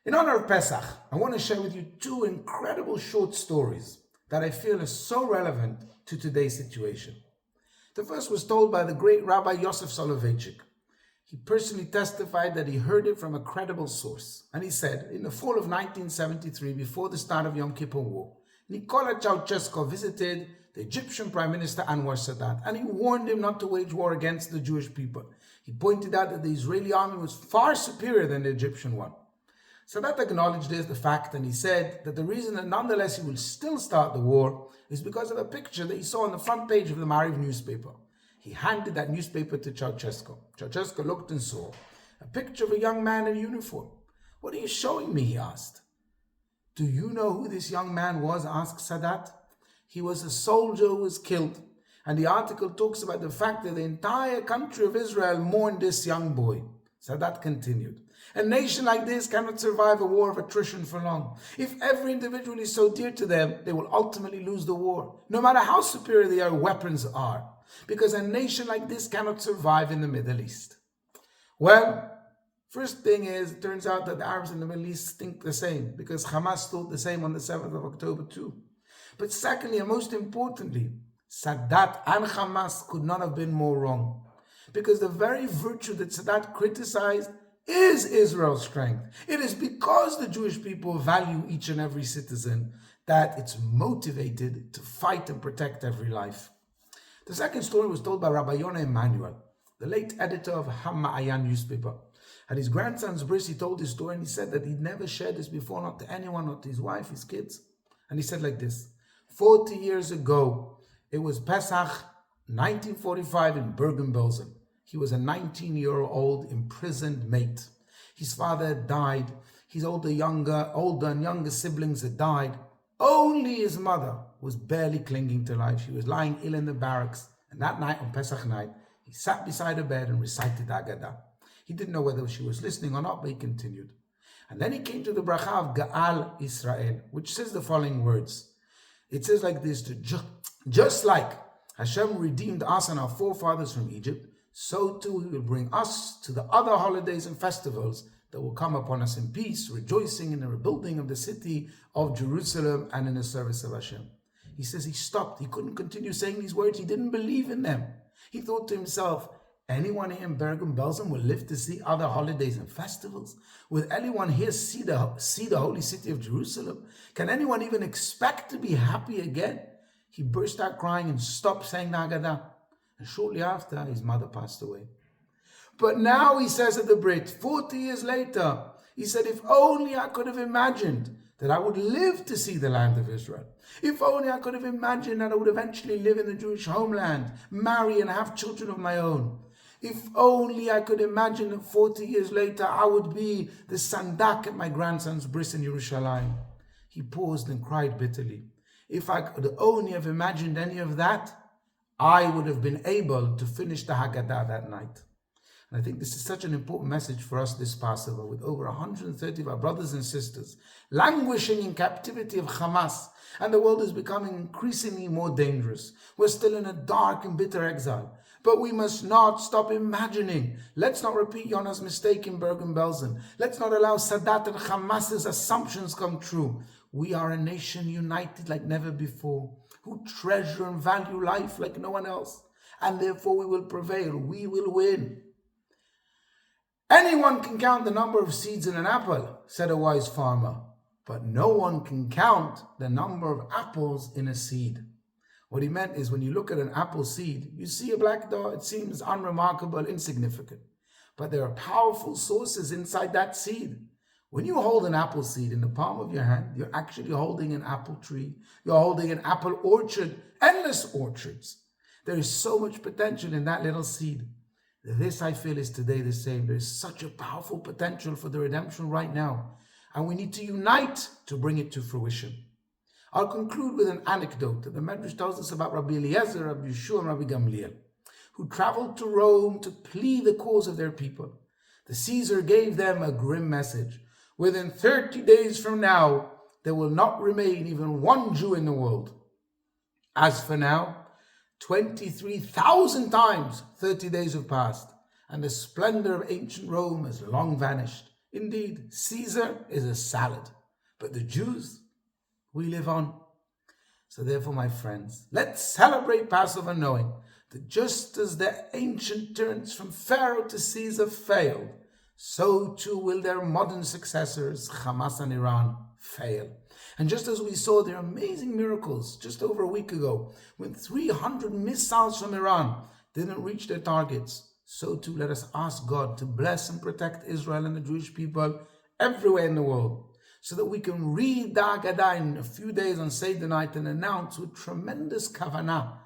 In honor of Pesach, I want to share with you two incredible short stories that I feel are so relevant to today's situation. The first was told by the great Rabbi Yosef Soloveitchik. He personally testified that he heard it from a credible source. And he said, in the fall of 1973, before the start of Yom Kippur War, Nicola Ceausescu visited the Egyptian Prime Minister Anwar Sadat, and he warned him not to wage war against the Jewish people. He pointed out that the Israeli army was far superior than the Egyptian one. Sadat acknowledged the fact, and he said that the reason that nonetheless he will still start the war is because of a picture that he saw on the front page of the Maariv newspaper. He handed that newspaper to Ceausescu. Ceausescu looked and saw a picture of a young man in uniform. "What are you showing me?" he asked. "Do you know who this young man was?" asked Sadat. "He was a soldier who was killed." And the article talks about the fact that the entire country of Israel mourned this young boy. Sadat continued, "A nation like this cannot survive a war of attrition for long. If every individual is so dear to them, they will ultimately lose the war, no matter how superior their weapons are, because a nation like this cannot survive in the Middle East." Well, first thing is, it turns out that the Arabs in the Middle East think the same, because Hamas thought the same on the 7th of October too. But secondly, and most importantly, Sadat and Hamas could not have been more wrong, because the very virtue that Sadat criticized is Israel's strength. It is because the Jewish people value each and every citizen that it's motivated to fight and protect every life. The second story was told by Rabbi Yonah Emanuel, the late editor of Ha'Ma'ayan newspaper. At his grandson's bris, he told his story, and he said that he'd never shared this before, not to anyone, not to his wife, his kids. And he said like this: 40 years ago, it was Pesach 1945 in Bergen-Belsen. He was a 19-year-old imprisoned mate. His father had died. His older and younger siblings had died. Only his mother was barely clinging to life. She was lying ill in the barracks. And that night, on Pesach night, he sat beside her bed and recited the Haggadah. He didn't know whether she was listening or not, but he continued. And then he came to the bracha of Ga'al Israel, which says the following words. It says like this: just like Hashem redeemed us and our forefathers from Egypt, so too he will bring us to the other holidays and festivals that will come upon us in peace, rejoicing in the rebuilding of the city of Jerusalem and in the service of Hashem. He says he stopped. He couldn't continue saying these words. He didn't believe in them. He thought to himself, anyone here in Bergen-Belsen will live to see other holidays and festivals? Will anyone here see the holy city of Jerusalem? Can anyone even expect to be happy again? He burst out crying and stopped saying the Haggadah. And shortly after, his mother passed away. But now he says at the Brit, 40 years later, he said, if only I could have imagined that I would live to see the land of Israel. If only I could have imagined that I would eventually live in the Jewish homeland, marry and have children of my own. If only I could imagine that 40 years later, I would be the sandak at my grandson's bris in Yerushalayim. He paused and cried bitterly. If I could only have imagined any of that, I would have been able to finish the Haggadah that night. And I think this is such an important message for us this Passover, with over 130 of our brothers and sisters languishing in captivity of Hamas, and the world is becoming increasingly more dangerous. We're still in a dark and bitter exile, but we must not stop imagining. Let's not repeat Yonah's mistake in Bergen-Belsen. Let's not allow Sadat and Hamas's assumptions come true. We are a nation united like never before, who treasure and value life like no one else. And therefore we will prevail. We will win. Anyone can count the number of seeds in an apple, said a wise farmer, but no one can count the number of apples in a seed. What he meant is, when you look at an apple seed, you see a black dot, it seems unremarkable, insignificant. But there are powerful sources inside that seed. When you hold an apple seed in the palm of your hand, you're actually holding an apple tree. You're holding an apple orchard, endless orchards. There is so much potential in that little seed. This, I feel, is today the same. There is such a powerful potential for the redemption right now, and we need to unite to bring it to fruition. I'll conclude with an anecdote that the Medrash tells us about Rabbi Eliezer, Rabbi Yeshua, and Rabbi Gamliel, who traveled to Rome to plead the cause of their people. The Caesar gave them a grim message. Within 30 days from now, there will not remain even one Jew in the world. As for now, 23,000 times 30 days have passed, and the splendor of ancient Rome has long vanished. Indeed, Caesar is a salad, but the Jews, we live on. So therefore, my friends, let's celebrate Passover knowing that just as the ancient tyrants from Pharaoh to Caesar failed, so too will their modern successors, Hamas and Iran, fail. And just as we saw their amazing miracles just over a week ago, when 300 missiles from Iran didn't reach their targets, so too let us ask God to bless and protect Israel and the Jewish people everywhere in the world, so that we can read the Haggadah in a few days on Seder night and announce with tremendous kavanah,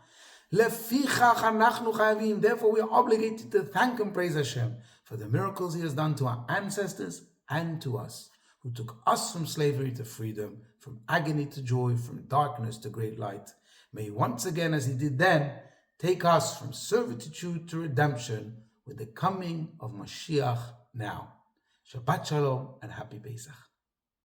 Lefichach anachnu chayavim. Therefore we are obligated to thank and praise Hashem for the miracles He has done to our ancestors and to us, who took us from slavery to freedom, from agony to joy, from darkness to great light. May He once again, as He did then, take us from servitude to redemption with the coming of Mashiach now. Shabbat Shalom and Happy Pesach.